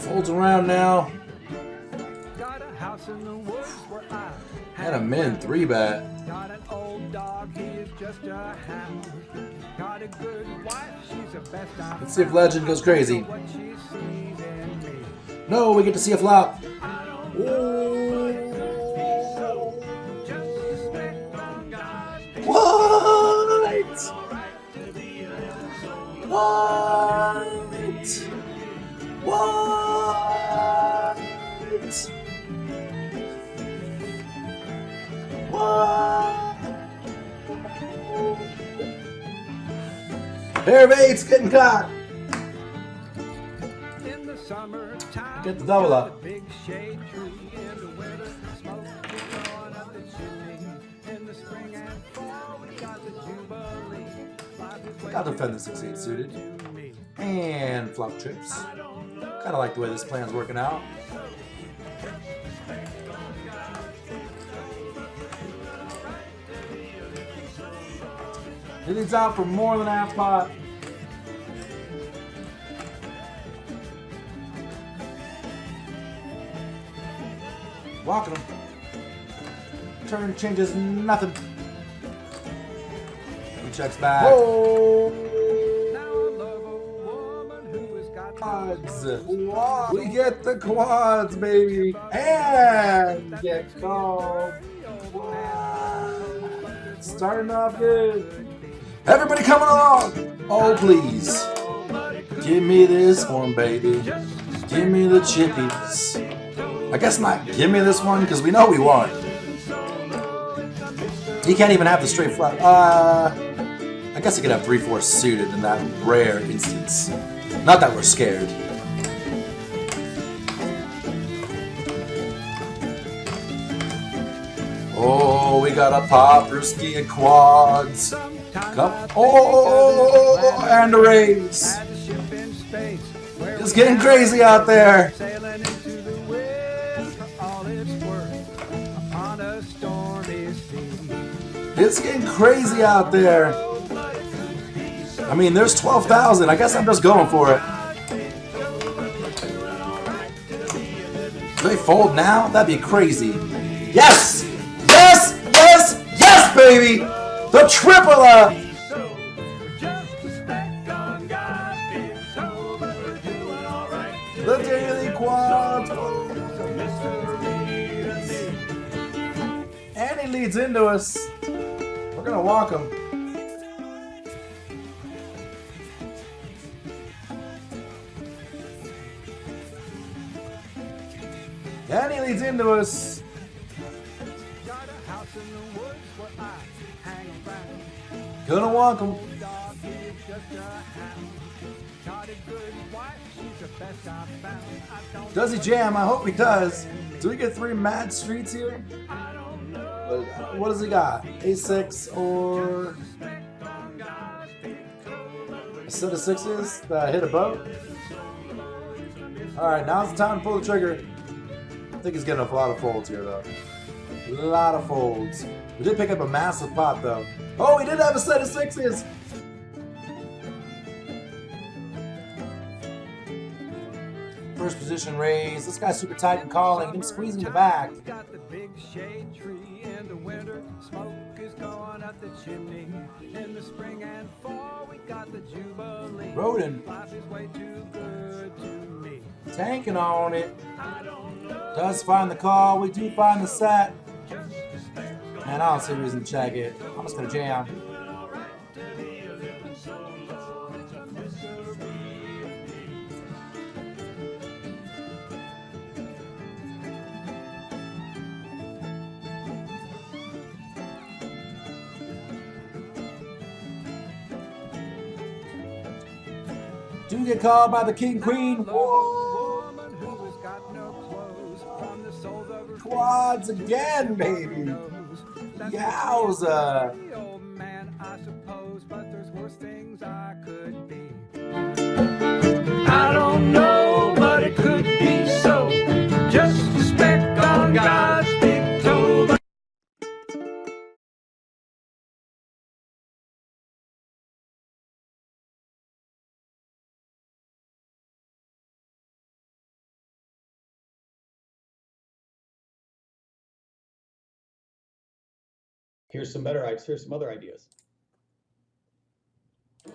Folds around now. Got a house in the woods where I And a min 3-bet. got an old dog, he is just a hound. Got a good wife, she's the best I Let's see if Legend goes crazy. what she sees in me. No, we get to see a flop. What? What? What? What? Pair of eights getting caught. In the summertime, Get the double up. big shade tree. In the winter, smoke is going up the chimney. In the spring and fall, we got the jubilee. I'll defend the 6-8 suited. And flop trips. Kind of like the way this plan's working out. It's out for more than half pot. Walking him. Turn changes nothing. He checks back. Now I love a woman who has got Quads. We get the quads, baby. And get called. Starting off good. Everybody coming along. Oh, please. Give me this one, baby. Give me the chippies. I guess not give me this one, because we know we won. He can't even have the straight flat. I guess he could have 3-4 suited in that rare instance. Not that we're scared. Oh, we got a Popperski and quads. Oh, and a raise. It's getting crazy out there. It's getting crazy out there. I mean, there's 12,000. I guess I'm just going for it. Do they fold now? That'd be crazy. Yes! Yes! Yes! Yes, baby! The triple up! The daily quads. And he leads into us. We're gonna walk him. And he leads into us. Gonna walk him. Does he jam? I hope he does. Do we get 3 mad streets here? What does he got? A6 or a set of 6s that hit a boat? Alright, now's the time to pull the trigger. I think he's getting a lot of folds here though. A lot of folds. We did pick up a massive pot though. Oh, he did have a set of 6s! First position raise. This guy's super tight and calling. Him squeezing the back. Got the big shade tree in the winter. Smoke is going up the chimney. In the spring and fall, we got the jubilee. Rodin. Life is way too good to me. Tanking on it. Does find the call. We do find the set. And I don't see a reason to check it. I'm just gonna jam. Do get called by the king queen. Whoa. Quads again, baby. Yowza. I suppose, but there's worse things I could be. Here's some other ideas. Did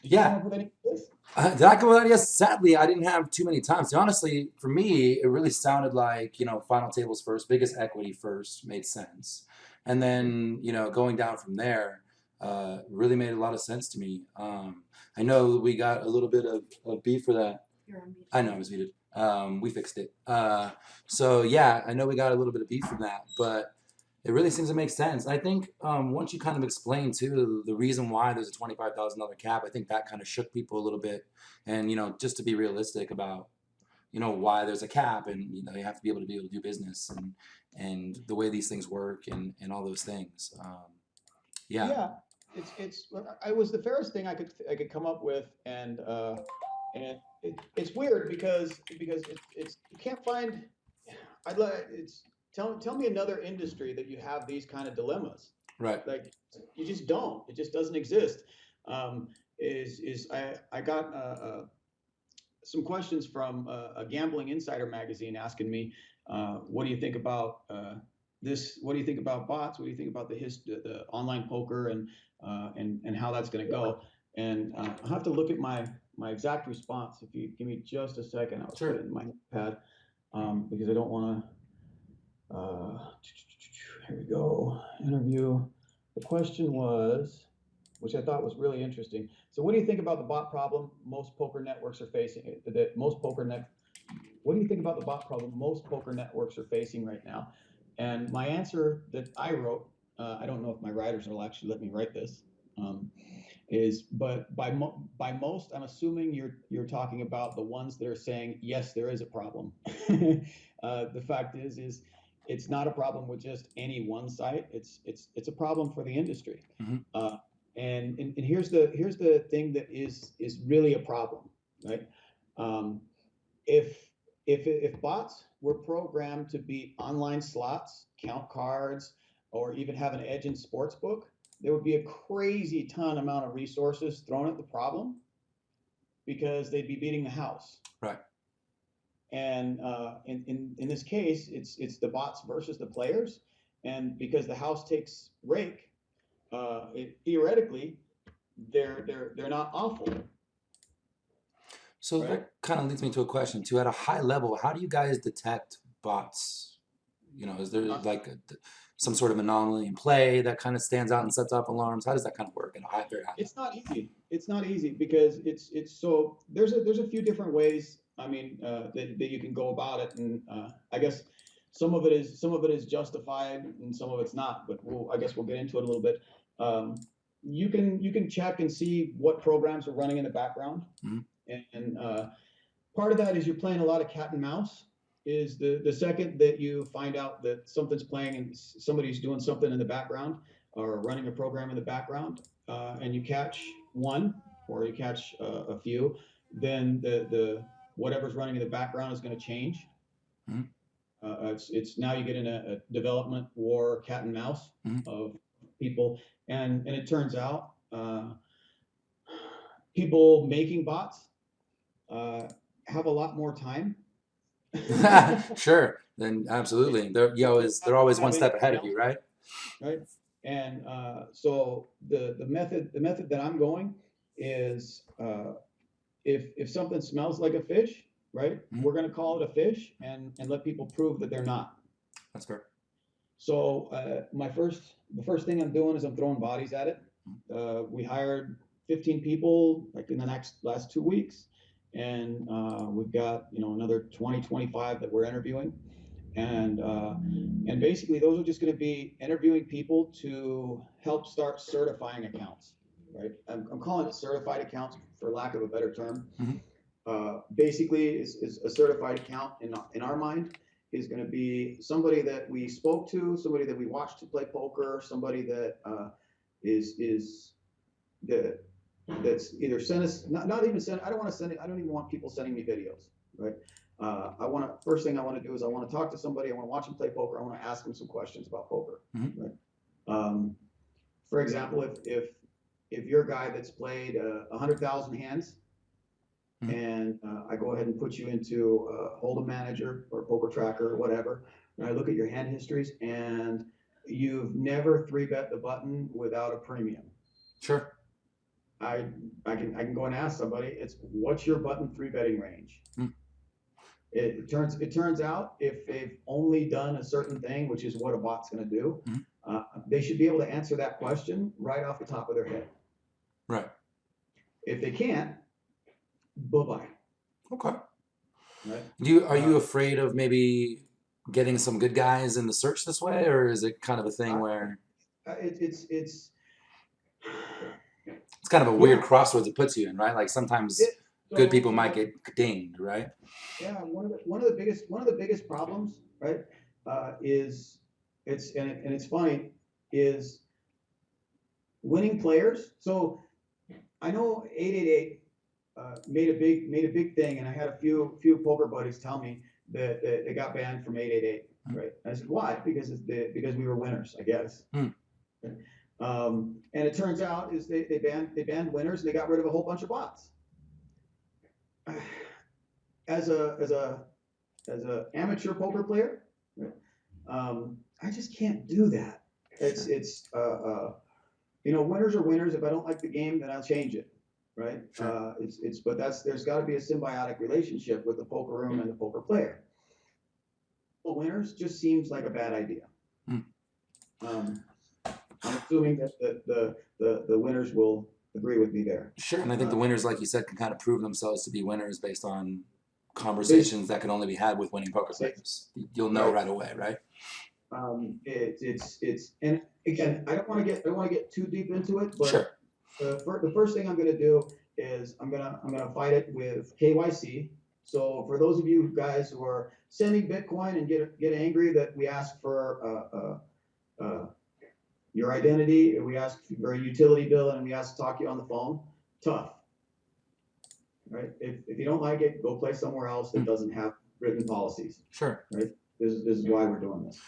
you Yeah. come up with any of this? Did I come up with ideas? Sadly, I didn't have too many times. So honestly, for me, it really sounded like, final tables first, biggest equity first made sense. And then, going down from there, really made a lot of sense to me. I know we got a little bit of beef for that. You're unmuted. I know it was muted. We fixed it. So yeah, I know we got a little bit of beef from that, but it really seems to make sense. I think once you kind of explain too the reason why there's a $25,000 cap, I think that kind of shook people a little bit. And just to be realistic about why there's a cap, and you have to be able to do business and the way these things work and all those things. Yeah. Yeah, it was the fairest thing I could come up with, and it's weird because it's you can't find. I'd like it's tell me another industry that you have these kind of dilemmas. Right. Like you just don't. It just doesn't exist. I got some questions from a Gambling Insider magazine asking me, what do you think about this? What do you think about bots? What do you think about the online poker and how that's going to go? And I'll have to look at my exact response. If you give me just a second, I'll Sure. put it in my pad because I don't want to. Here we go. Interview. The question was, which I thought was really interesting. So, what do you think about the bot problem most poker networks are facing? What do you think about the bot problem most poker networks are facing right now? And my answer that I wrote, I don't know if my writers will actually let me write this, but by most, I'm assuming you're talking about the ones that are saying yes, there is a problem. The fact is it's not a problem with just any one site. It's a problem for the industry. Mm-hmm. And here's the thing that is really a problem, right? If bots were programmed to beat online slots, count cards, or even have an edge in sportsbook, there would be a crazy ton amount of resources thrown at the problem because they'd be beating the house. Right. And in this case, it's the bots versus the players, and because the house takes rake, theoretically, they're not awful. So Right. that kind of leads me to a question too. At a high level, how do you guys detect bots? Is there like some sort of anomaly in play that kind of stands out and sets off alarms? How does that kind of work at a very high level? It's not easy. It's not easy because it's so there's a few different ways. I mean, that you can go about it, and I guess some of it is justified and some of it's not. But I guess we'll get into it a little bit. You can check and see what programs are running in the background, Mhm. and part of that is you're playing a lot of cat and mouse. Is the second that you find out that something's playing and somebody's doing something in the background or running a program in the background, and you catch one or you catch a few, then the whatever's running in the background is going to change. Mhm. It's now you get in a development war cat and mouse Mhm. of people, and it turns out people making bots have a lot more time. Sure. Then absolutely. They're always one step ahead of you, right? Right. And so the method that I'm going is if something smells like a fish, right, Mhm. we're going to call it a fish and let people prove that they're not. That's fair. So the first thing I'm doing is I'm throwing bodies at it. We hired 15 people like in the last 2 weeks, and we've got another 25 that we're interviewing, and basically those are just going to be interviewing people to help start certifying accounts, right? I'm calling it certified accounts for lack of a better term. Mhm. Basically, is a certified account in our mind is going to be somebody that we spoke to, somebody that we watched to play poker, somebody that that's either sent us, not even send. I don't want to send it. I don't even want people sending me videos, right? First thing I want to do is I want to talk to somebody. I want to watch them play poker. I want to ask them some questions about poker, Mhm. right? For example, if you're a guy that's played 100,000 hands, Mhm. and I go ahead and put you into Hold'em Manager or Poker Tracker or whatever, and I look at your hand histories, and you've never 3-bet the button without a premium. Sure. I can go and ask somebody. It's what's your button 3-betting range? Mm. It turns out if they've only done a certain thing, which is what a bot's going to do, they should be able to answer that question right off the top of their head. Right. If they can't, bye-bye. Okay. Right? Are you afraid of maybe getting some good guys in the search this way, or is it kind of a thing where It's it's kind of a weird crossroads it puts you in, right? Like sometimes good people might get dinged, right? Yeah, one of the biggest problems, right, is it's funny is winning players. So I know 888 made a big thing, and I had a few poker buddies tell me that they got banned from 888. Right? I said why? Because we were winners, I guess. And it turns out is they banned winners and they got rid of a whole bunch of bots. As a amateur poker player, I just can't do that. It's winners are winners. If I don't like the game, then I'll change it. Right? Sure. But there's got to be a symbiotic relationship with the poker room and the poker player. Well, winners just seems like a bad idea. I'm assuming that the winners will agree with me there. Sure, and I think the winners, like you said, can kind of prove themselves to be winners based on conversations that can only be had with winning poker players. You'll know right away, right? And again, I don't want to get too deep into it, but sure. The first thing I'm going to do is I'm gonna fight it with KYC. So for those of you guys who are sending Bitcoin and get angry that we ask for your identity, we ask for a utility bill, and we ask to talk to you on the phone, tough. Right? If you don't like it, go play somewhere else that doesn't have written policies. Sure. Right? This is why we're doing this.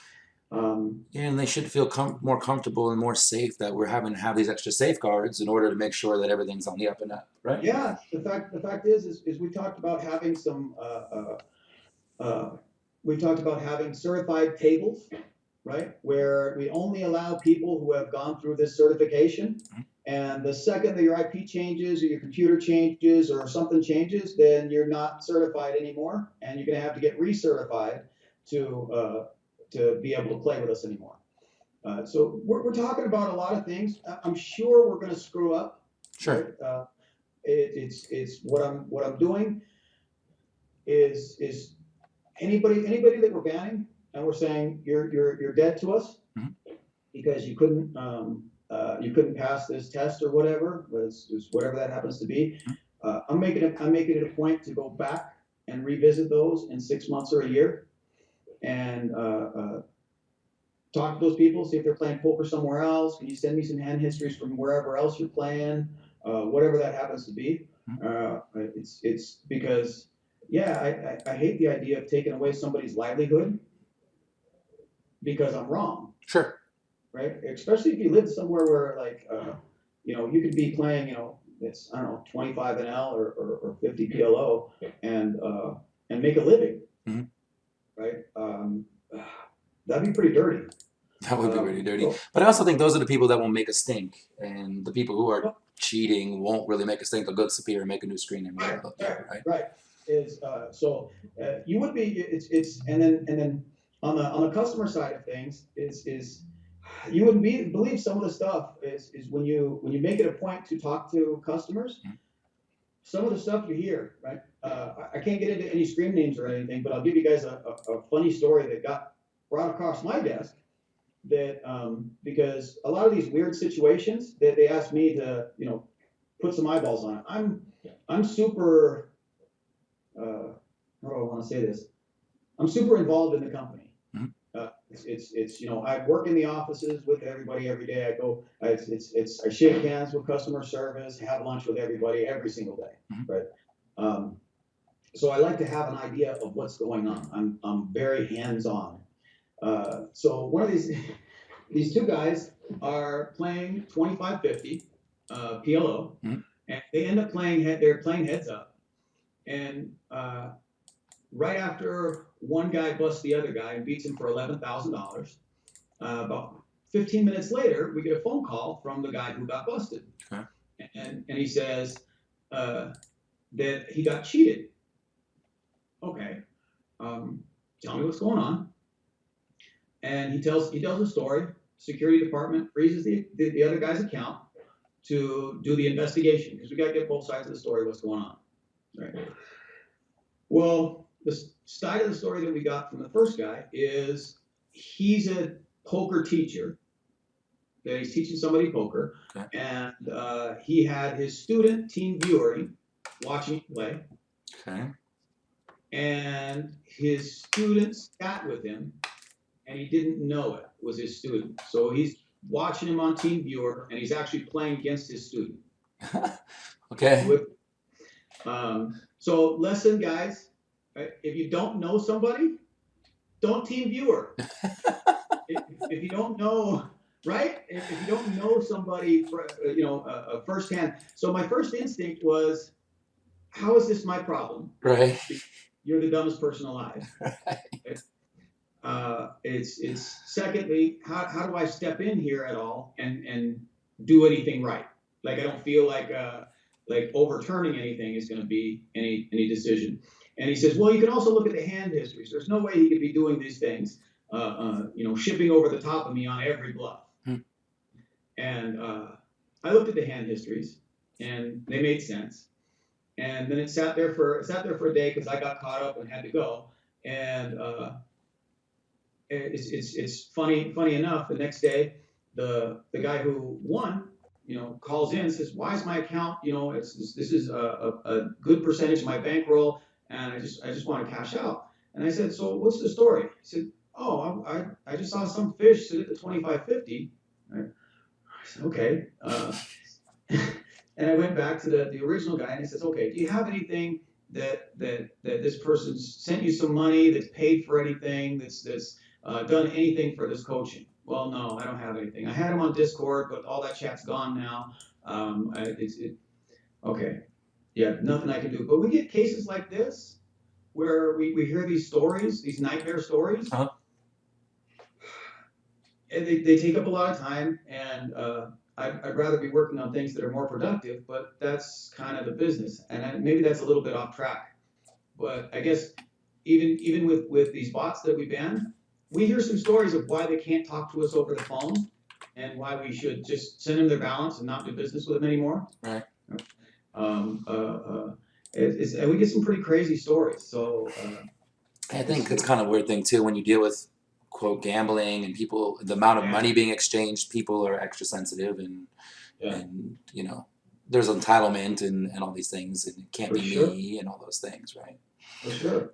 And they should feel more comfortable and more safe that we're having to have these extra safeguards in order to make sure that everything's on the up and up, right? Yeah. The fact is we talked about having we talked about having certified tables, right? Where we only allow people who have gone through this certification. And the second that your IP changes or your computer changes or something changes, then you're not certified anymore, and you're going to have to get recertified to be able to play with us anymore. So we're talking about a lot of things. I'm sure we're going to screw up. Sure. Right? It's what I'm doing is anybody that we're banning and we're saying you're dead to us because you couldn't pass this test or whatever, whatever that happens to be. I'm making it a point to go back and revisit those in 6 months or a year, and talk to those people, see if they're playing poker somewhere else. Can you send me some hand histories from wherever else you're playing, whatever that happens to be. It's because, yeah, I hate the idea of taking away somebody's livelihood because I'm wrong. Sure. Right? Especially if you live somewhere where, like, you could be playing, it's, I don't know, 25 NL or 50 PLO and make a living. Right? That'd be pretty dirty. That would be pretty dirty. But I also think those are the people that won't make a stink, and the people who are cheating won't really make a stink. They'll go to Superior and make a new screen and whatever. Right. You would be it's and then on the customer side of things is you wouldn't believe some of the stuff is when you make it a point to talk to customers. Some of the stuff you hear, right? I can't get into any screen names or anything, but I'll give you guys a funny story that got brought across my desk. That because a lot of these weird situations that they asked me to put some eyeballs on it. I'm super how do I want to say this? I'm super involved in the company. It's I work in the offices with everybody every day. I go. I shake hands with customer service, have lunch with everybody every single day, right? So I like to have an idea of what's going on. I'm very hands on. So one of these two guys are playing 2550 PLO, and they end up they're playing heads up, and right after one guy busts the other guy and beats him for $11,000, about 15 minutes later, we get a phone call from the guy who got busted. Okay. And he says that he got cheated. Okay. Tell me what's going on. And he tells a story. Security department freezes the other guy's account to do the investigation, because we got to get both sides of the story, what's going on. Right. Well, the side of the story that we got from the first guy is he's a poker teacher. That he's teaching somebody poker, Okay. and he had his student team viewing, watching him play. Okay. And his student sat with him, and he didn't know it was his student. So he's watching him on Team Viewer, and he's actually playing against his student. Okay. So lesson, guys, right? If you don't know somebody, don't Team Viewer. if you don't know, right? If you don't know somebody, firsthand. So my first instinct was, how is this my problem? Right. You're the dumbest person alive. Right. It's secondly, how do I step in here at all and do anything right? Like, I don't feel like overturning anything is going to be any decision. And he says, well, you can also look at the hand histories. There's no way he could be doing these things, shipping over the top of me on every bluff. And I looked at the hand histories, and they made sense. And then it sat there for a day, because I got caught up and had to go. And it's funny enough. The next day, the guy who won, calls in and says, "Why is my account? This is a good percentage of my bankroll, and I just want to cash out." And I said, "So what's the story?" He said, "Oh, I just saw some fish sit at the 25.50." Right? I said, "Okay." And I went back to the original guy, and he says, "Okay, do you have anything that this person's sent you some money, that's paid for anything, that's done anything for this coaching?" "Well, no, I don't have anything. I had him on Discord, but all that chat's gone now. Okay, yeah, nothing I can do." But we get cases like this where we hear these stories, these nightmare stories, Uh-huh. and they take up a lot of time, and I'd rather be working on things that are more productive, but that's kind of the business. And maybe that's a little bit off track. But I guess even with these bots that we ban, we hear some stories of why they can't talk to us over the phone, and why we should just send them their balance and not do business with them anymore. Right. And we get some pretty crazy stories. So I think it's kind of a weird thing too when you deal with quote gambling and people, the amount of money being exchanged, people are extra sensitive, and there's entitlement and all these things, and it can't be me and all those things, right? For sure.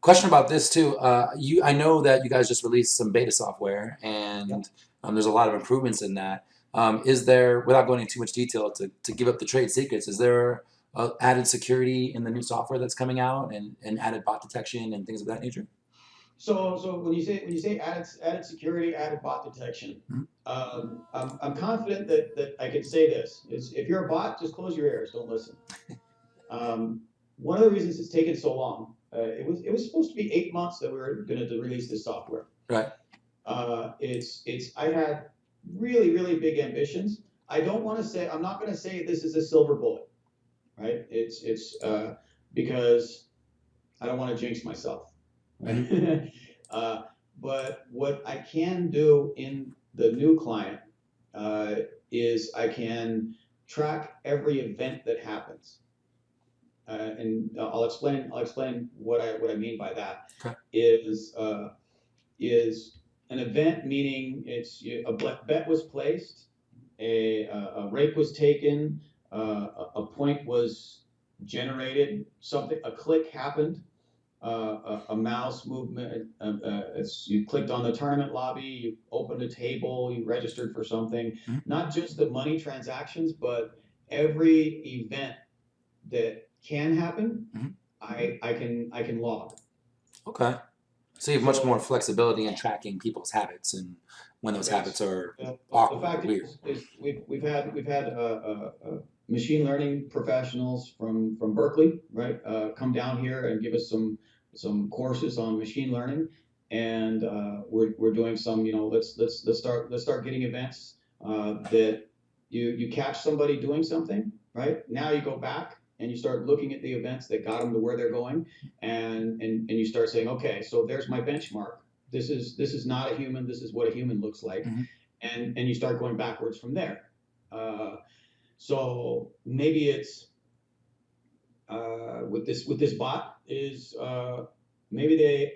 Question about this too. I know that you guys just released some beta software, and there's a lot of improvements in that. Is there, without going into too much detail to give up the trade secrets, is there added security in the new software that's coming out, and added bot detection and things of that nature? So when you say added security, added bot detection, I'm confident that I can say this is, if you're a bot, just close your ears, don't listen. One of the reasons it's taken so long, it was supposed to be 8 months that we were going to release this software. Right. I had really big ambitions. I'm not going to say this is a silver bullet, right? It's because I don't want to jinx myself. Right? But what I can do in the new client is I can track every event that happens. And I'll explain what I mean by that. Okay. Is an event, meaning it's a bet was placed, a rake was taken, a point was generated, a click happened, a mouse movement. You clicked on the tournament lobby, you opened a table, you registered for something. Mm-hmm. Not just the money transactions, but every event that can happen, I can log. Okay. So you have much more flexibility in tracking people's habits and when those habits are awkward. The fact or weird. is we've had machine learning professionals from Berkeley, right, come down here and give us some courses on machine learning, and we're doing some, let's start getting events that you catch somebody doing something, right? Now you go back and you start looking at the events that got them to where they're going, and you start saying, okay, so there's my benchmark. This is not a human. This is what a human looks like, Mm-hmm. and you start going backwards from there. So maybe it's with this bot is maybe they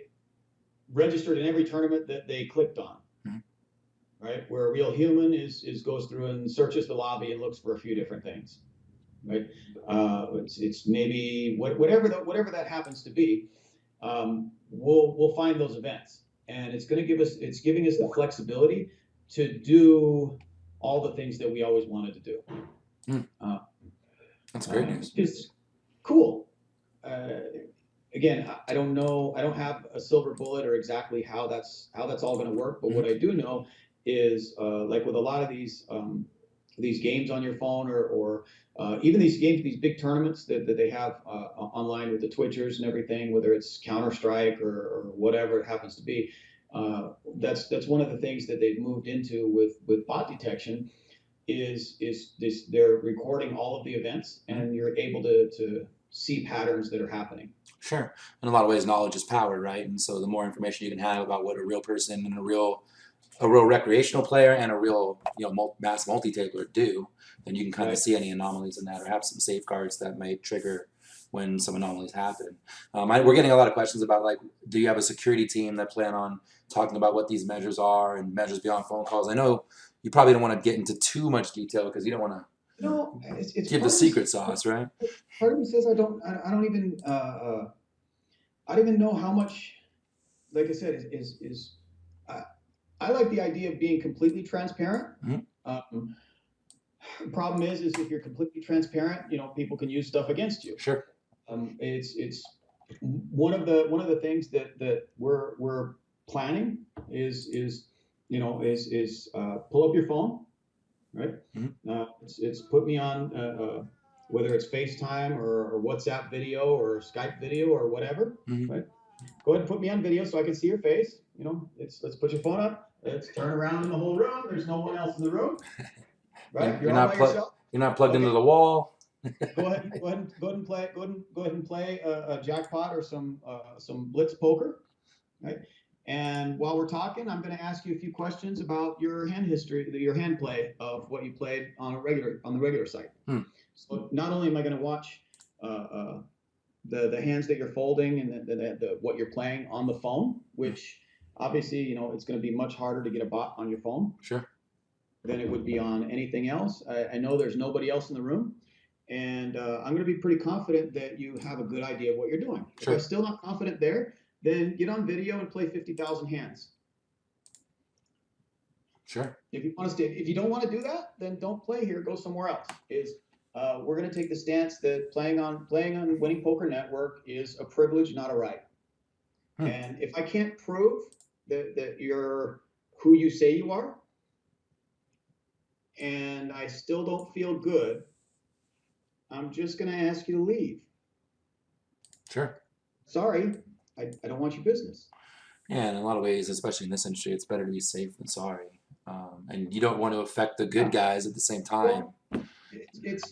registered in every tournament that they clicked on, Mm-hmm. right? Where a real human is goes through and searches the lobby and looks for a few different things, right? It's maybe whatever that happens to be. We'll find those events, and it's giving us the flexibility to do all the things that we always wanted to do. That's great news. Just cool. Again, I don't know. I don't have a silver bullet or exactly how that's all going to work. But what I do know is, like with a lot of these games on your phone, or even these games, these big tournaments that they have online with the Twitchers and everything, whether it's Counter-Strike or whatever it happens to be. That's one of the things that they've moved into with bot detection is this, they're recording all of the events, and you're able to see patterns that are happening. Sure. In a lot of ways, knowledge is power, right? And so the more information you can have about what a real person and a real recreational player and a real mass multi-taker do, then you can kind of see any anomalies in that, or have some safeguards that may trigger when some anomalies happen. We're getting a lot of questions about, like, do you have a security team that plan on talking about what these measures are and measures beyond phone calls? I know you probably don't want to get into too much detail because you don't want to it's give the secret sauce, right? Part of me says I don't even I don't even know how much. Like I said, is I like the idea of being completely transparent. Problem is if you're completely transparent, people can use stuff against you. Sure. It's one of the things that we're planning is pull up your phone, right? It's put me on whether it's FaceTime or WhatsApp video or Skype video or whatever, right? Go ahead and put me on video so I can see your face. Let's put your phone up. Let's turn around in the whole room. There's no one else in the room, right? You're all by yourself. You're not plugged into the wall. Go ahead and play a jackpot or some blitz poker, right? And while we're talking, I'm going to ask you a few questions about your hand history, your hand play of what you played on the regular site. So not only am I going to watch the hands that you're folding and the what you're playing on the phone, which obviously it's going to be much harder to get a bot on your phone. Sure. Than it would be on anything else. I know there's nobody else in the room, and I'm going to be pretty confident that you have a good idea of what you're doing. Sure. If I'm still not confident there, then get on video and play 50,000 hands. Sure. If you don't want to do that, then don't play here. Go somewhere else. We're going to take the stance that playing on Winning Poker Network is a privilege, not a right. And if I can't prove that you're who you say you are, and I still don't feel good, I'm just going to ask you to leave. Sure. Sorry, I don't want your business. Yeah, in a lot of ways, especially in this industry, it's better to be safe than sorry. And you don't want to affect the good guys at the same time. Well, there's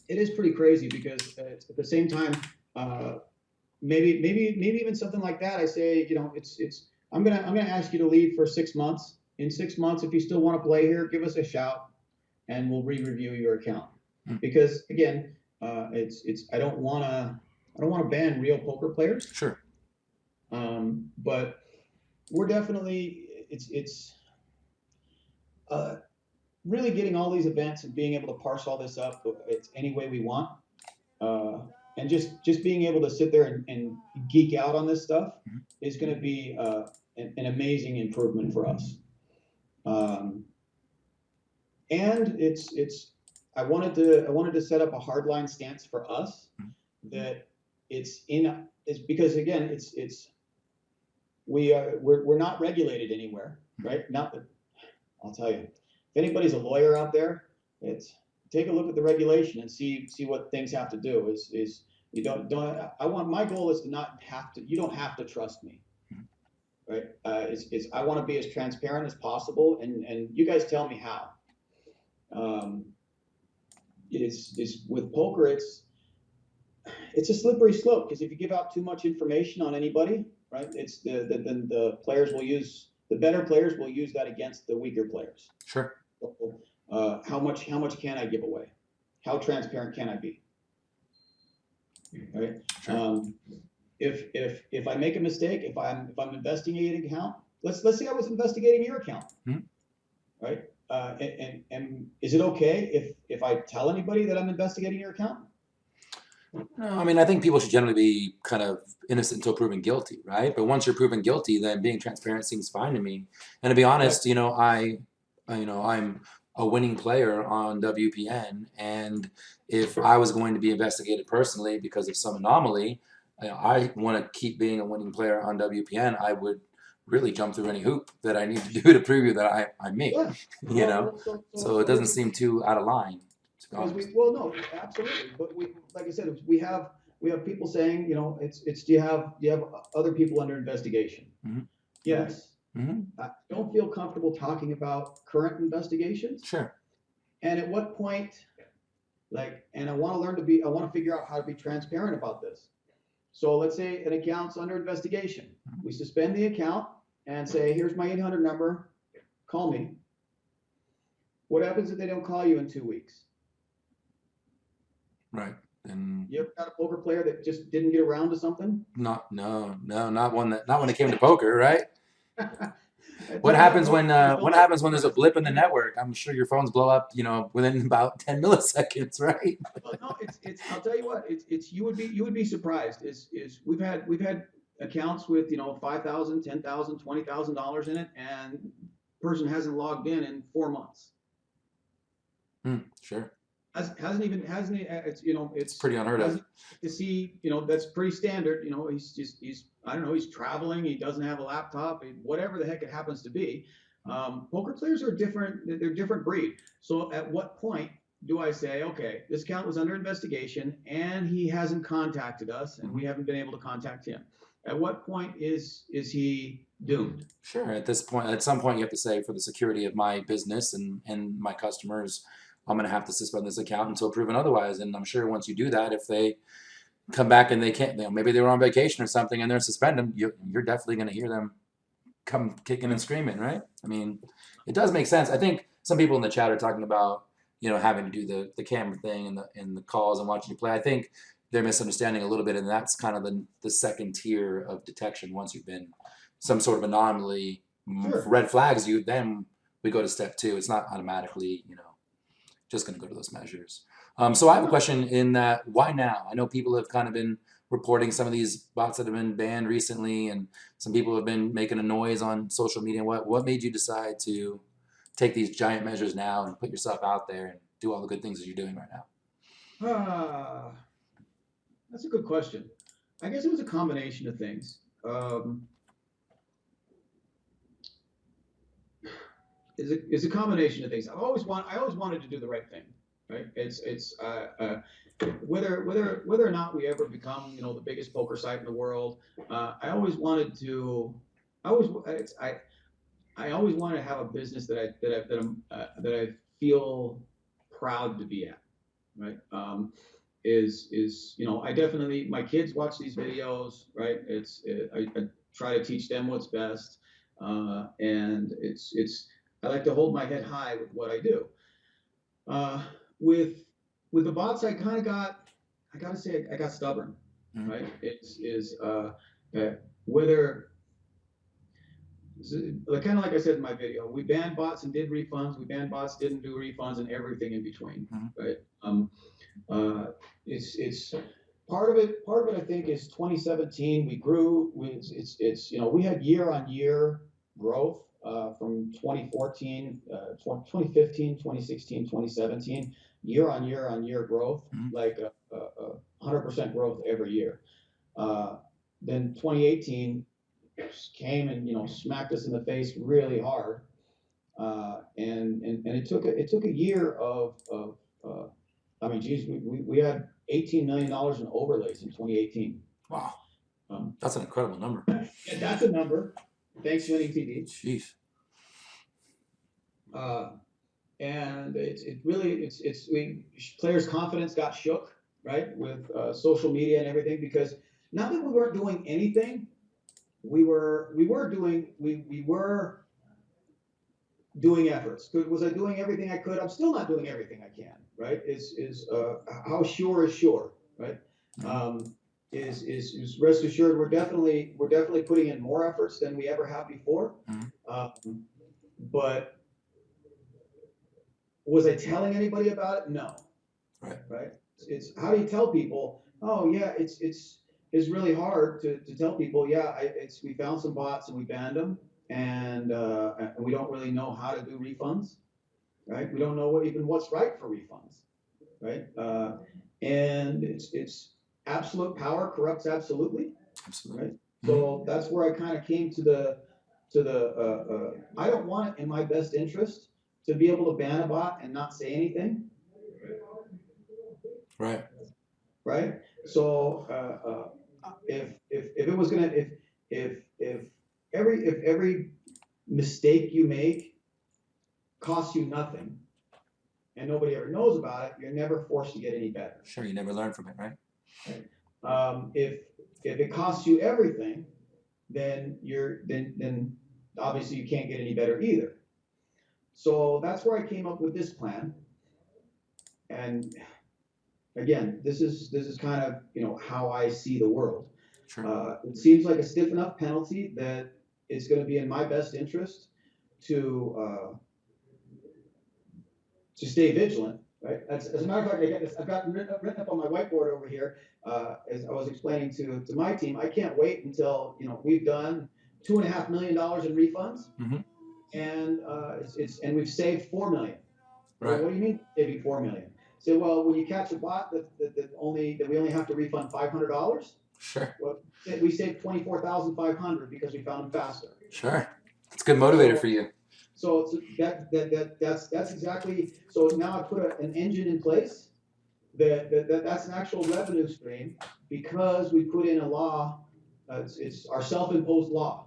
it is pretty crazy because at the same time, maybe even something like that, I say, I'm gonna ask you to leave for 6 months. In 6 months, if you still want to play here, give us a shout, and we'll re-review your account. Because again, I don't want to ban real poker players. Sure. But we're definitely it's really getting all these events and being able to parse all this up. It's any way we want, and just being able to sit there and geek out on this stuff is going to be an amazing improvement for us. And I wanted to set up a hardline stance for us that it's because again we're not regulated anywhere, right? Not that I'll tell you, if anybody's a lawyer out there, take a look at the regulation and see what things have to do. Is You don't. I want my goal is to not have to. You don't have to trust me, right? Is I want to be as transparent as possible, and you guys tell me how. Um, is with poker, it's a slippery slope because if you give out too much information on anybody, right? It's the players will use the better players will use that against the weaker players. Sure. How much can I give away? How transparent can I be? Right. Sure. If I make a mistake, if I'm investigating an account, let's say I was investigating your account, right? And is it okay if I tell anybody that I'm investigating your account? No, I mean, I think people should generally be kind of innocent until proven guilty, right? But once you're proven guilty, then being transparent seems fine to me. And to be honest, you know, I'm a winning player on WPN, and if I was going to be investigated personally because of some anomaly, I want to keep being a winning player on WPN. I would really jump through any hoop that I need to do to prove you that I'm me. Yeah. You know, so it doesn't seem too out of line. Because well, no, absolutely. But like I said, we have people saying, you know, it's do you have other people under investigation? Mm-hmm. Yes. Mm-hmm. I don't feel comfortable talking about current investigations. Sure. And at what point, and I want to figure out how to be transparent about this. So let's say an account's under investigation. We suspend the account and say, here's my 800 number, call me. What happens if they don't call you in 2 weeks? Right. And you ever got a poker player that just didn't get around to something? Not when it came to poker, right? What happens when there's a blip in the network? I'm sure your phones blow up, you know, within about 10 milliseconds, right? Well, no, it's I'll tell you what, it's you would be surprised. We've had accounts with, you know, $5,000, $10,000, $20,000 in it, and person hasn't logged in 4 months. Sure. It's, you know, it's pretty unheard of to see, you know, that's pretty standard. You know, he's I don't know, he's traveling, he doesn't have a laptop, whatever the heck it happens to be. Poker players are different, they're different breed. So at what point do I say, okay, this account was under investigation and he hasn't contacted us and we haven't been able to contact him? At what point is he doomed? Sure. At some point you have to say, for the security of my business and my customers, I'm going to have to suspend this account until proven otherwise. And I'm sure once you do that, if they come back and they can't, you know, maybe they were on vacation or something and they're suspended, you're definitely going to hear them come kicking and screaming, right? I mean, it does make sense. I think some people in the chat are talking about, you know, having to do the camera thing and the calls and watching you play. I think they're misunderstanding a little bit, and that's kind of the second tier of detection. Once you've been some sort of anomaly, red flags you, then we go to step 2. It's not automatically, you know, just going to go to those measures. So I have a question in that, why now? I know people have kind of been reporting some of these bots that have been banned recently, and some people have been making a noise on social media. What made you decide to take these giant measures now and put yourself out there and do all the good things that you're doing right now? That's a good question. I guess it was a combination of things. It's a combination of things. I always wanted to do the right thing, right? It's whether or not we ever become, you know, the biggest poker site in the world. I always wanted to. I always wanted to have a business that I feel proud to be at, right? Is you know, I definitely, my kids watch these videos, right? I try to teach them what's best, and I like to hold my head high with what I do. With the bots, I gotta say, I got stubborn, right? Whether, kind of like I said in my video, we banned bots and did refunds. We banned bots, didn't do refunds, and everything in between, right? It's part of it. I think is 2017. We grew. It's you know, we had year-on-year growth from 2014, 2015, 2016, 2017. Year-on-year growth, like 100% growth every year. Then 2018 came and, you know, smacked us in the face really hard, and it took a year of I mean, geez, we had $18 million in overlays in 2018. Wow, Um, that's an incredible number. and that's a number. Thanks, winning TV. Jeez. And players' confidence got shook, right, with social media and everything, because not that we weren't doing anything, we were doing efforts. Was I doing everything I could? I'm still not doing everything I can, right? How sure is sure, right? Is rest assured we're definitely putting in more efforts than we ever have before. But was I telling anybody about it? No. Right. It's how do you tell people? Oh yeah, it's really hard to tell people. Yeah, we found some bots and we banned them, and we don't really know how to do refunds. Right. We don't know what's right for refunds. Right. And it's absolute power corrupts absolutely. Absolutely. Right. So that's where I kind of came to the I don't want it in my best interest to be able to ban a bot and not say anything. Right. Right. So if it was gonna if every mistake you make costs you nothing and nobody ever knows about it, you're never forced to get any better. Sure, you never learn from it, right? If it costs you everything, then then obviously you can't get any better either. So that's where I came up with this plan. And again, this is kind of how I see the world. Sure. It seems like a stiff enough penalty that it's going to be in my best interest to stay vigilant. Right. As a matter of fact, I've got written up on my whiteboard over here. As I was explaining to my team, I can't wait until we've done $2.5 million in refunds, and and we've saved $4 million. Right. Well, what do you mean saving $4 million? So, well, when you catch a bot that we only have to refund $500. Sure. Well, we saved $24,500 because we found them faster. Sure. It's a good motivator for you. So that's exactly. So now I put an engine in place that's an actual revenue stream because we put in a law. It's our self-imposed law.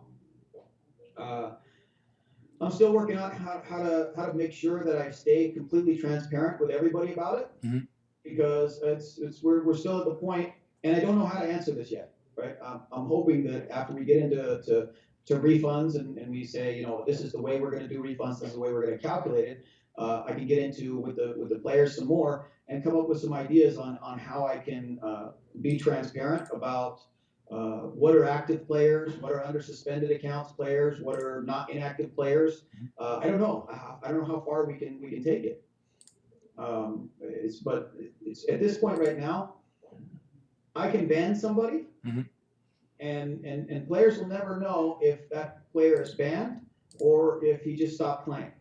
I'm still working out how to make sure that I stay completely transparent with everybody about it, because we're still at the point, and I don't know how to answer this yet. Right? I'm hoping that after we get into refunds and we say, this is the way we're going to do refunds, this is the way we're going to calculate it, I can get into with the players some more and come up with some ideas on how I can be transparent about what are active players, what are under suspended accounts players, what are not inactive players. I don't know. I don't know how far we can take it. But it's at this point right now, I can ban somebody, and players will never know if that player is banned or if he just stopped playing.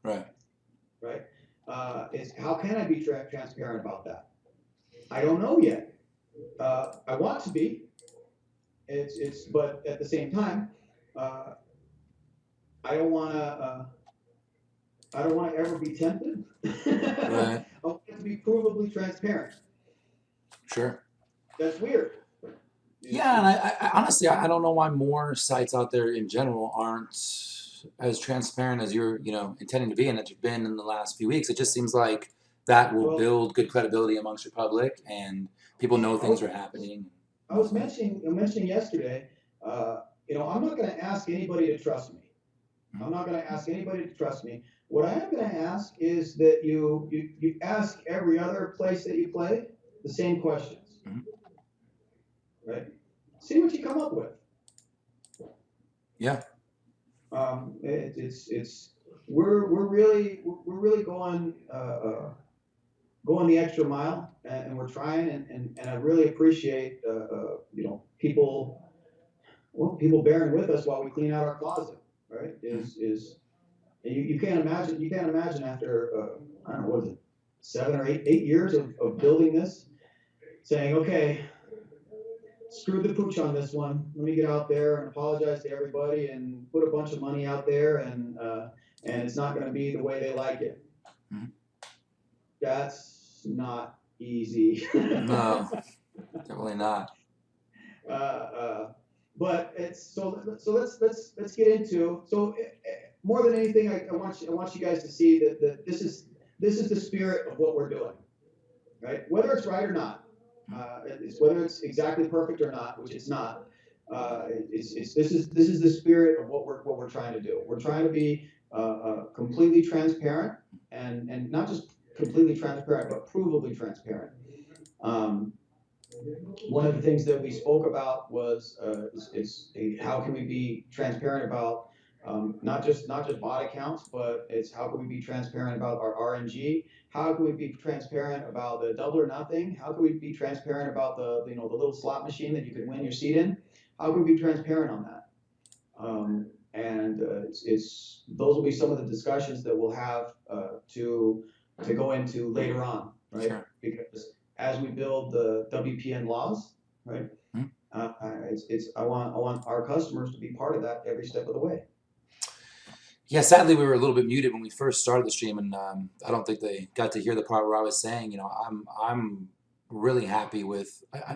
Right. Right. How can I be transparent about that? I don't know yet. I want to be. But at the same time, I don't want to. I don't want to ever be tempted. Right. I want to be provably transparent. Sure. That's weird. Yeah, and I honestly I don't know why more sites out there in general aren't as transparent as you're intending to be and that you've been in the last few weeks. It just seems like that will build good credibility amongst your public and people know things are happening. I was mentioning yesterday, I'm not going to ask anybody to trust me. I'm not going to ask anybody to trust me. What I am going to ask is that you ask every other place that you play the same questions. Right? See what you come up with. Yeah. We're really going the extra mile, and we're trying, and I really appreciate people bearing with us while we clean out our closet. Right? You can't imagine after I don't know, what is it, 7 or 8 years of building this, saying, okay, screw the pooch on this one. Let me get out there and apologize to everybody and put a bunch of money out there, and it's not going to be the way they like it. That's not easy. No, definitely not. uh, uh, but it's so let's get into more than anything I want you guys to see that this is the spirit of what we're doing, right? Whether it's right or not, it's whether it's exactly perfect or not, which it's not. This is the spirit of what we're trying to do. We're trying to be completely transparent and not just completely transparent, but provably transparent. Um, One of the things that we spoke about was how can we be transparent about not just bot accounts, but it's how can we be transparent about our RNG? How can we be transparent about the double or nothing? How can we be transparent about the the little slot machine that you can win your seat in? How can we be transparent on that? And it's those will be some of the discussions that we'll have to go into later on, right? Sure. Because as we build the WPN laws, right? Hmm. I want our customers to be part of that every step of the way. Yeah, sadly, we were a little bit muted when we first started the stream, and I don't think they got to hear the part where I was saying, I'm really happy with, I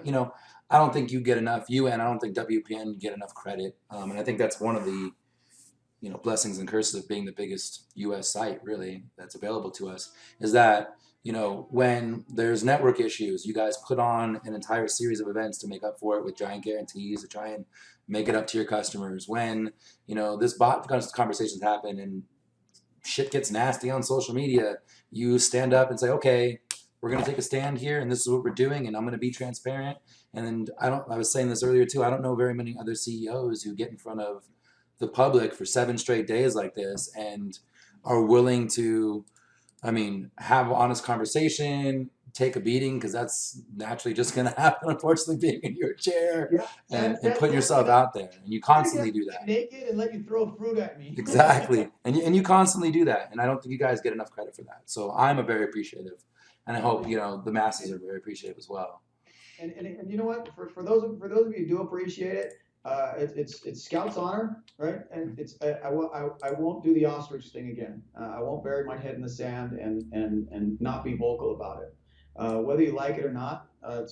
don't think you get enough, you and I don't think WPN get enough credit, and I think that's one of the, blessings and curses of being the biggest U.S. site, really, that's available to us, is that, when there's network issues, you guys put on an entire series of events to make up for it with giant guarantees to try and make it up to your customers. When, this bot conversations happen and shit gets nasty on social media, you stand up and say, okay, we're going to take a stand here and this is what we're doing and I'm going to be transparent. And I was saying this earlier too, I don't know very many other CEOs who get in front of the public for 7 straight days like this and are willing to, have honest conversation, take a beating, because that's naturally just going to happen, unfortunately, being in your chair. Yeah, And putting yourself out there. And you constantly do that. Naked and let you throw fruit at me. Exactly. And you constantly do that. And I don't think you guys get enough credit for that. So I'm a very appreciative. And I hope, the masses are very appreciative as well. And you know what? For those of you who do appreciate it, it's Scout's honor, right? And I won't do the ostrich thing again. I won't bury my head in the sand and not be vocal about it. Whether you like it or not, I'm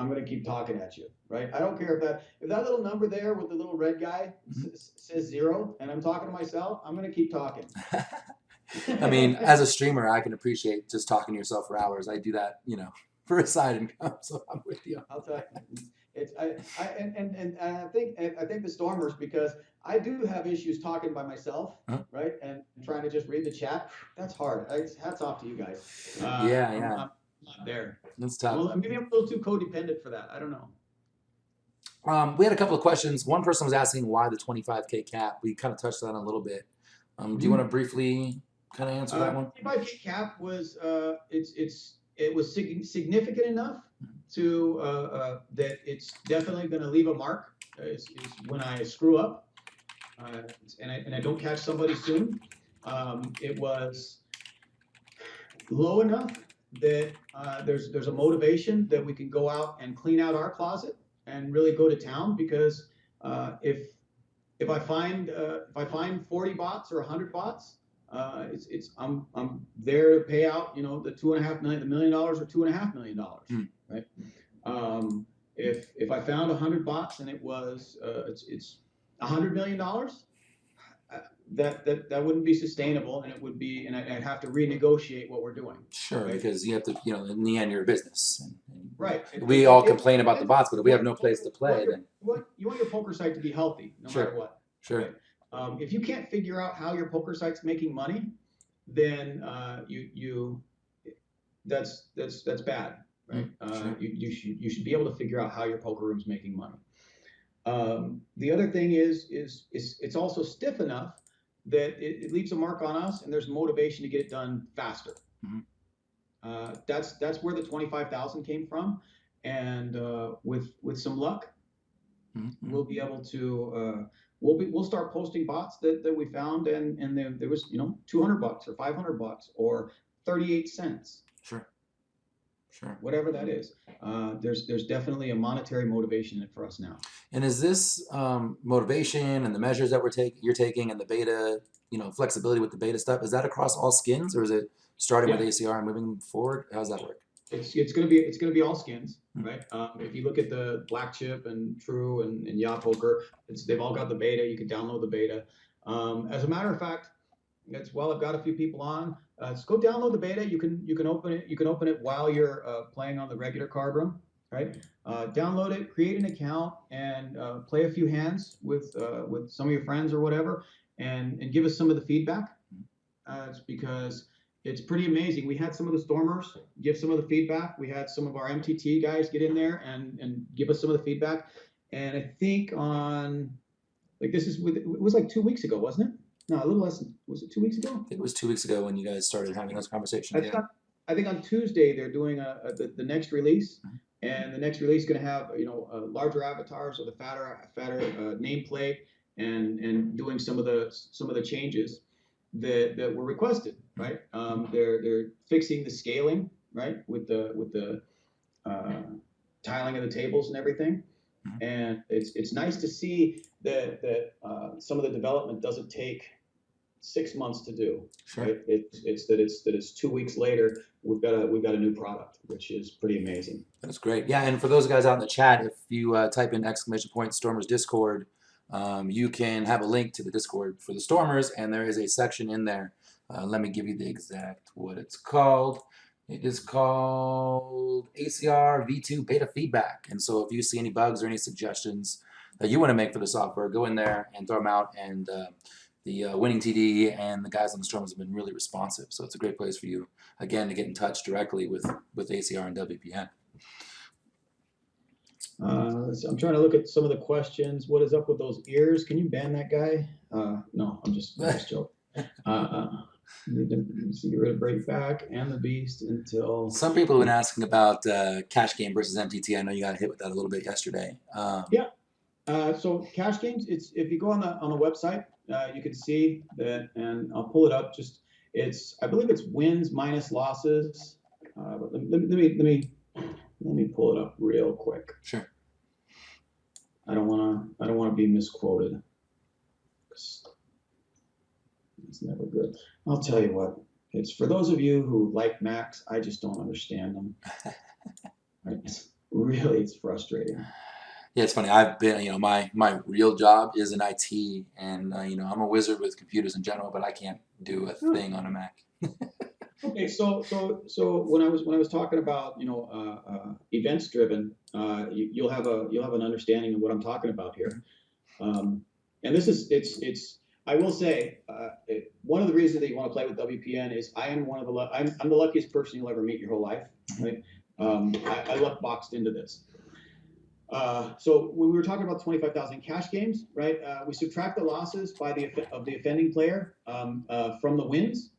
gonna keep talking at you, right? I don't care if that little number there with the little red guy says 0, and I'm talking to myself, I'm gonna keep talking. As a streamer, I can appreciate just talking to yourself for hours. I do that, for a side income, so I'm with you. I'll tell you. I think the Stormers, because I do have issues talking by myself, right, and trying to just read the chat. That's hard. Hats off to you guys. I'm not there. That's tough. Well, maybe I'm a little too codependent for that. I don't know. We had a couple of questions. One person was asking why the 25K cap. We kind of touched on that a little bit. Do you want to briefly kind of answer that one? 25K cap was it was significant enough to that it's definitely going to leave a mark. Is when I screw up and I don't catch somebody soon. It was low enough that there's a motivation that we can go out and clean out our closet and really go to town, because if I find 40 bots or 100 bots, I'm there to pay out, the $2.5 million, the $1 million or $2.5 million, right? If I found 100 bots and it was it's $100 million, that wouldn't be sustainable, and it would be, and I'd have to renegotiate what we're doing. Sure, right? Because you have to, in the end, you're a business. Right. We all complain about the bots, but if we have no place to play, then you want your poker site to be healthy, no matter what. Sure. Right? If you can't figure out how your poker site's making money, then that's bad, right? Sure. You should be able to figure out how your poker room's making money. The other thing is it's also stiff enough that it leaves a mark on us, and there's motivation to get it done faster. That's where the 25,000 came from, and with some luck, we'll be able to we'll start posting bots that we found, and there was $200 or $500 or 38 cents. Sure. Whatever that is, there's definitely a monetary motivation in it for us now. And is this motivation and the measures that you're taking, and the beta, flexibility with the beta stuff, is that across all skins, or is it starting Yeah. with ACR and moving forward? How's that work? It's gonna be all skins, right? If you look at the Black Chip and True and Yacht Poker, they've all got the beta. You can download the beta. As a matter of fact, I've got a few people on. Just go download the beta. You can open it. You can open it while you're playing on the regular card room, right? Download it, create an account, and play a few hands with some of your friends or whatever, and give us some of the feedback. It's because it's pretty amazing. We had some of the Stormers give some of the feedback. We had some of our MTT guys get in there and give us some of the feedback. And I think on it was like 2 weeks ago, wasn't it? No, a little less than, was it 2 weeks ago? I think it was 2 weeks ago when you guys started having those conversations. Yeah. I think on Tuesday they're doing the next release, and the next release is going to have larger avatars or the fatter nameplate, and doing some of the changes that were requested. Right, they're fixing the scaling, right, with the tiling of the tables and everything. And it's nice to see that some of the development doesn't take 6 months to do. Sure. Right? It's 2 weeks later we've got a new product, which is pretty amazing. That's great. Yeah, and for those guys out in the chat, if you type in !Stormers Discord, you can have a link to the Discord for the Stormers, and there is a section in there. Let me give you the exact what it's called. It is called ACR V2 Beta Feedback. And so if you see any bugs or any suggestions that you want to make for the software, go in there and throw them out. And the winning TD and the guys on the Stormers have been really responsive. So it's a great place for you, again, to get in touch directly with ACR and WPN. I'm trying to look at some of the questions. What is up with those ears? Can you ban that guy? No, I'm just joking. Need to get rid of Breakback and the Beast until... Some people have been asking about Cash Game versus MTT. I know you got hit with that a little bit yesterday. Yeah. So Cash Games, if you go on the website, you can see that, and I'll pull it up. I believe it's wins minus losses. But let me pull it up real quick. Sure. I don't want to be misquoted. It's never good. I'll tell you what. It's for those of you who like Macs. I just don't understand them. It's frustrating. Yeah, it's funny. I've been, my real job is in IT, and I'm a wizard with computers in general, but I can't do a thing on a Mac. Okay, so when I was talking about events driven, you'll have an understanding of what I'm talking about here, and this is it's. I will say one of the reasons that you want to play with WPN is I'm the luckiest person you'll ever meet your whole life. Right? I luck boxed into this. So when we were talking about 25,000 cash games, right? We subtract the losses by the offending player from the wins,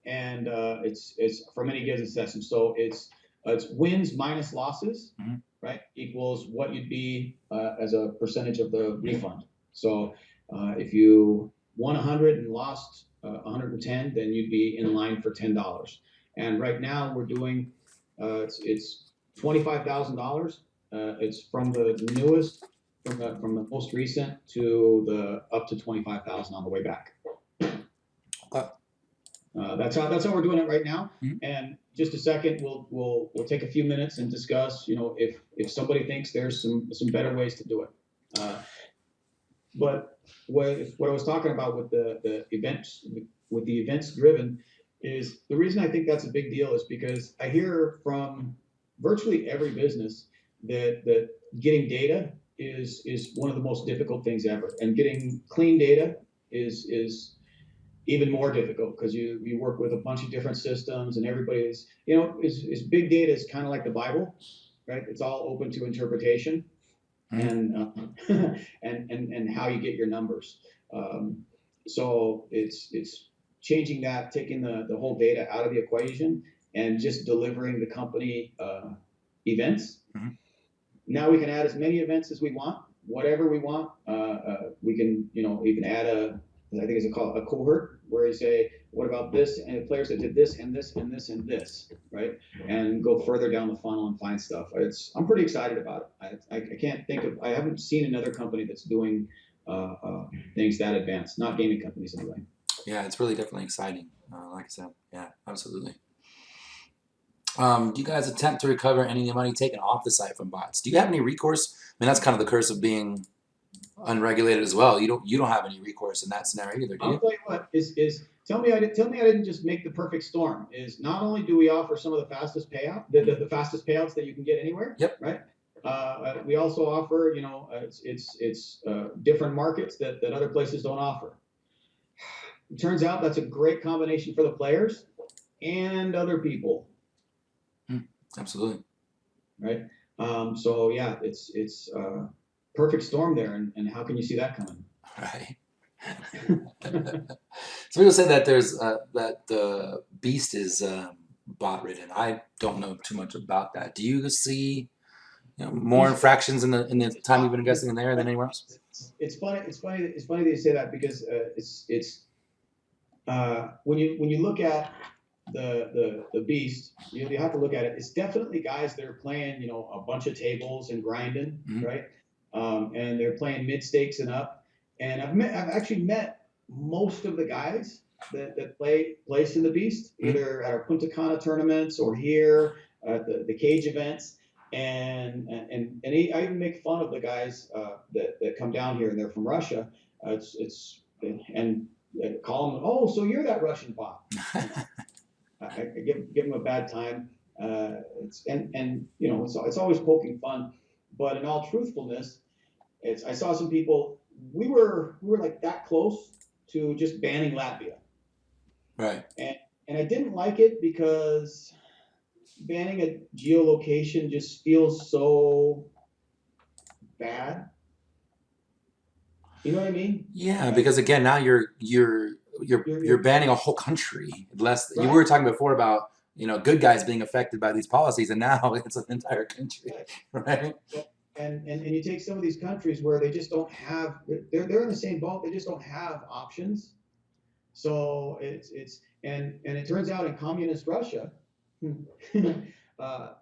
and it's from any given session. So it's wins minus losses, right? Equals what you'd be as a percentage of the refund. So if you won 100 and lost 110, then you'd be in line for $10. And right now we're doing it's $25,000. It's from the newest, from the most recent to the up to 25,000 on the way back. That's how we're doing it right now. And just a second, we'll take a few minutes and discuss. If somebody thinks there's some better ways to do it. But what I was talking about with the events driven is the reason I think that's a big deal is because I hear from virtually every business that getting data is one of the most difficult things ever, and getting clean data is even more difficult because you work with a bunch of different systems, and everybody's is big data is kind of like the Bible, right? It's all open to interpretation. And how you get your numbers. So it's changing that, taking the whole data out of the equation and just delivering the company events. Now we can add as many events as we want, whatever we want. We can even add I think it's called a cohort, where you say, what about this and players that did this and this and this and this, right? And go further down the funnel and find stuff. I'm pretty excited about it. I haven't seen another company that's doing things that advanced, not gaming companies anyway. Yeah, it's really definitely exciting. Like I said, yeah, absolutely. Do you guys attempt to recover any money taken off the site from bots? Do you have any recourse? I mean, that's kind of the curse of being unregulated as well. You don't have any recourse in that scenario either, do I'll you? tell you what is tell me I didn't just make the perfect storm. Is not only do we offer some of the fastest payout, the fastest payouts that you can get anywhere, Yep. right? We also offer, it's different markets that other places don't offer. It turns out that's a great combination for the players and other people, Absolutely. right? So yeah, it's perfect storm there, and how can you see that coming? Right. So people say that there's that the beast is bot ridden. I don't know too much about that. Do you see more infractions in the time you've been investing in there than anywhere else? It's funny. It's funny that you say that because it's when you look at the beast, you have to look at it. It's definitely guys that are playing, a bunch of tables and grinding, Mhm. right? And they're playing mid stakes and up. And I've actually met most of the guys that place in the beast, either at our Punta Cana tournaments or here at the cage events. I even make fun of the guys that come down here and they're from Russia. It's and call them, oh, so you're that Russian bot. I give them a bad time. It's always poking fun, but in all truthfulness, I saw some people. We were like that close to just banning Latvia, Right. and I didn't like it because banning a geolocation just feels so bad. You know what I mean? Yeah, because again, now you're banning a whole country. Less you Right. were talking before about good guys being affected by these policies, and now it's an entire country, right? And you take some of these countries where they just don't have they're in the same boat, they just don't have options. So it's and it turns out in communist Russia,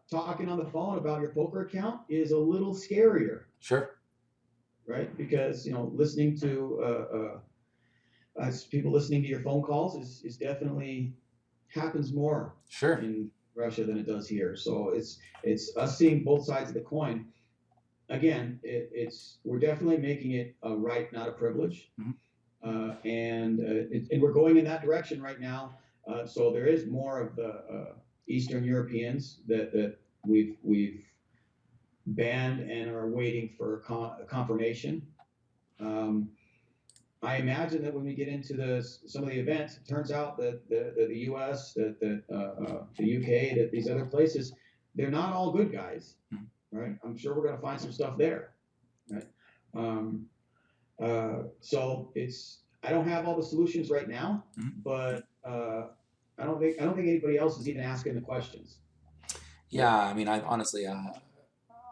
talking on the phone about your poker account is a little scarier, Sure. right? Because listening to people listening to your phone calls is definitely happens more Sure. in Russia than it does here. So it's us seeing both sides of the coin. Again, we're definitely making it a right, not a privilege, and we're going in that direction right now. So there is more of the Eastern Europeans that we've banned and are waiting for confirmation. Um, I imagine that when we get into some of the events, it turns out that the U.S., the U.K., that these other places, they're not all good guys, right? I'm sure we're going to find some stuff there, right? Um, so I don't have all the solutions right now, but I don't think anybody else is even asking the questions. Yeah, I mean, I honestly,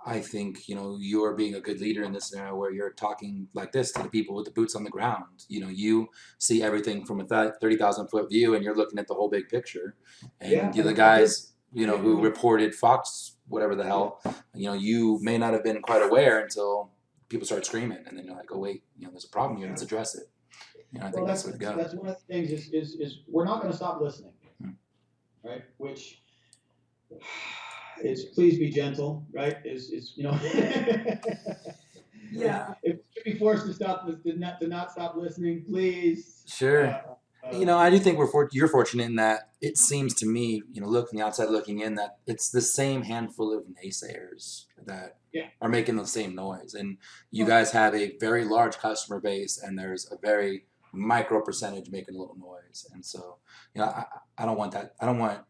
I think you're being a good leader in this scenario where you're talking like this to the people with the boots on the ground. You see everything from a 30,000-foot view, and you're looking at the whole big picture. And Yeah, you're the and I think guys who reported Fox, whatever the hell. You may not have been quite aware until people start screaming, and then you're like, oh wait, there's a problem here. Let's address it. I think well, that's the way to go. that's one of the things is we're not going to stop listening, right? Which is please be gentle, right? Yeah. If we should be forced to not stop listening, please. Sure. I do think you're fortunate in that it seems to me, looking outside, looking in, that it's the same handful of naysayers that Yeah. are making the same noise. And you guys have a very large customer base, and there's a very micro percentage making a little noise. And so, I don't want that. I don't want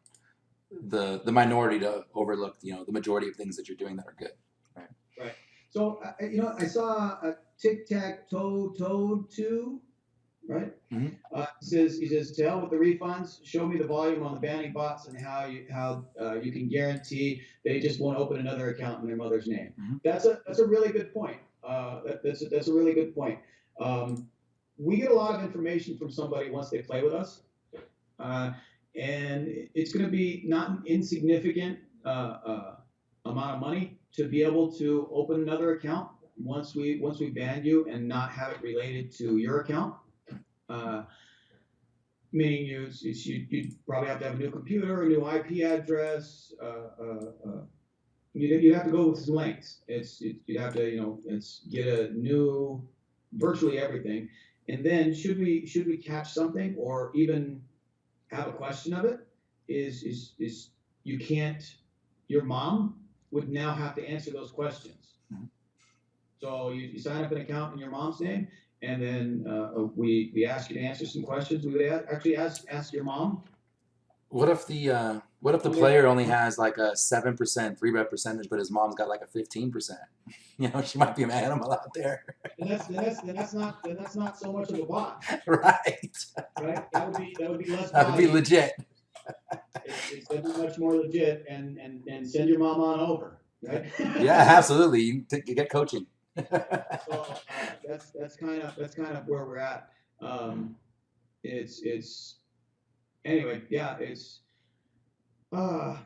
the minority to overlook, the majority of things that you're doing that are good. Right. So, I saw a Tic Tac Toe Toad 2, right? He says, to hell with the refunds. Show me the volume on the banning bots and how you can guarantee they just won't open another account in their mother's name. That's a really good point. That's a really good point. We get a lot of information from somebody once they play with us, and it's going to be not an insignificant amount of money to be able to open another account once we ban you and not have it related to your account. Meaning you'd probably have to have a new computer, a new IP address. You'd have to go with some lengths. You'd have to, get a new, virtually everything. And then should we catch something or even have a question of it, is you can't. Your mom would now have to answer those questions. Mhm. So you sign up an account in your mom's name, and then we ask you to answer some questions. We would actually ask your mom. What if the player only has like a 7% free bet percentage, but his mom's got like a 15%? She might be an animal out there. And that's not so much of a bot, Right. right? That would be less. That would be legit. It's gonna be much more legit, and send your mom on over, right? Yeah, absolutely. You get coaching. So that's kind of where we're at. It's anyway, yeah. It's how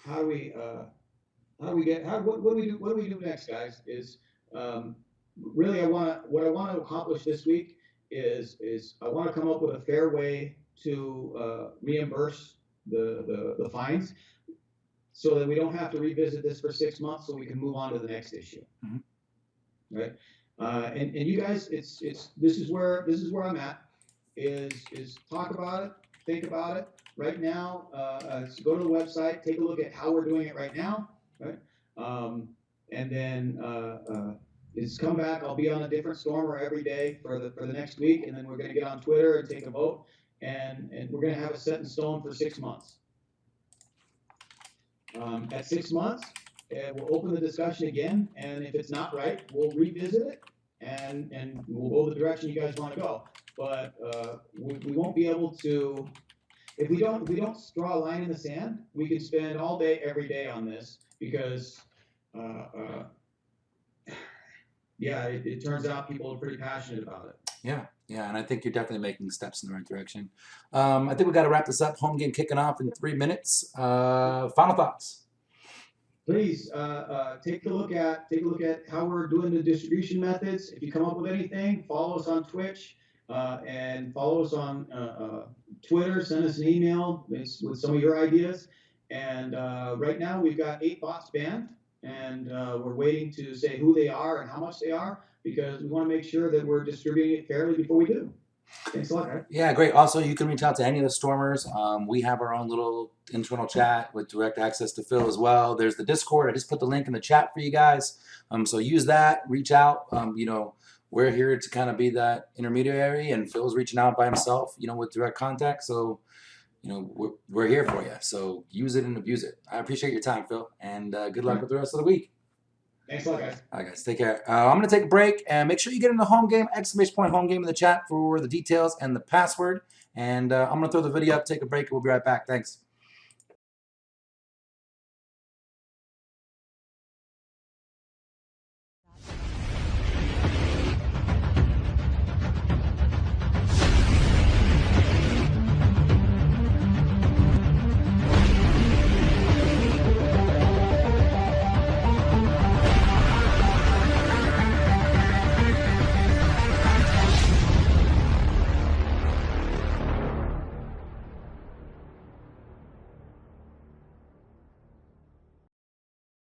do we what do we do next, guys? Is really what I want to accomplish this week is I want to come up with a fair way to reimburse the fines, so that we don't have to revisit this for 6 months, so we can move on to the next issue. Mhm. Right? And you guys, this is where I'm at. Is talk about it, think about it. Right now, so go to the website, take a look at how we're doing it right now, right? And then is come back. I'll be on a different stormer every day for the next week, and then we're going to get on Twitter and take a vote, and we're going to have it set in stone for 6 months. At 6 months, we'll open the discussion again, and if it's not right, we'll revisit it, and we'll go the direction you guys want to go. But we won't be able to, if we don't draw a line in the sand. We can spend all day every day on this, because yeah, it turns out people are pretty passionate about it. Yeah, and I think you're definitely making steps in the right direction. I think we got to wrap this up. Home game kicking off in 3 minutes. Final thoughts. Please take a look at how we're doing the distribution methods. If you come up with anything, follow us on Twitch, and follow us on Twitter. Send us an email with some of your ideas. And right now we've got 8 bots banned, and we're waiting to say who they are and how much they are, because we want to make sure that we're distributing it fairly before we do. Thanks a lot, guys. Yeah, great. Also, you can reach out to any of the Stormers. We have our own little internal chat with direct access to Phil as well. There's the Discord. I just put the link in the chat for you guys. So use that. Reach out. We're here to kind of be that intermediary, and Phil's reaching out by himself, with direct contact. So, we're here for you. So use it and abuse it. I appreciate your time, Phil, and good luck with the rest of the week. Thanks a lot, guys. All right, guys, take care. I'm going to take a break, and make sure you get in the home game, ! Home game in the chat for the details and the password. And I'm going to throw the video up, take a break, and we'll be right back. Thanks.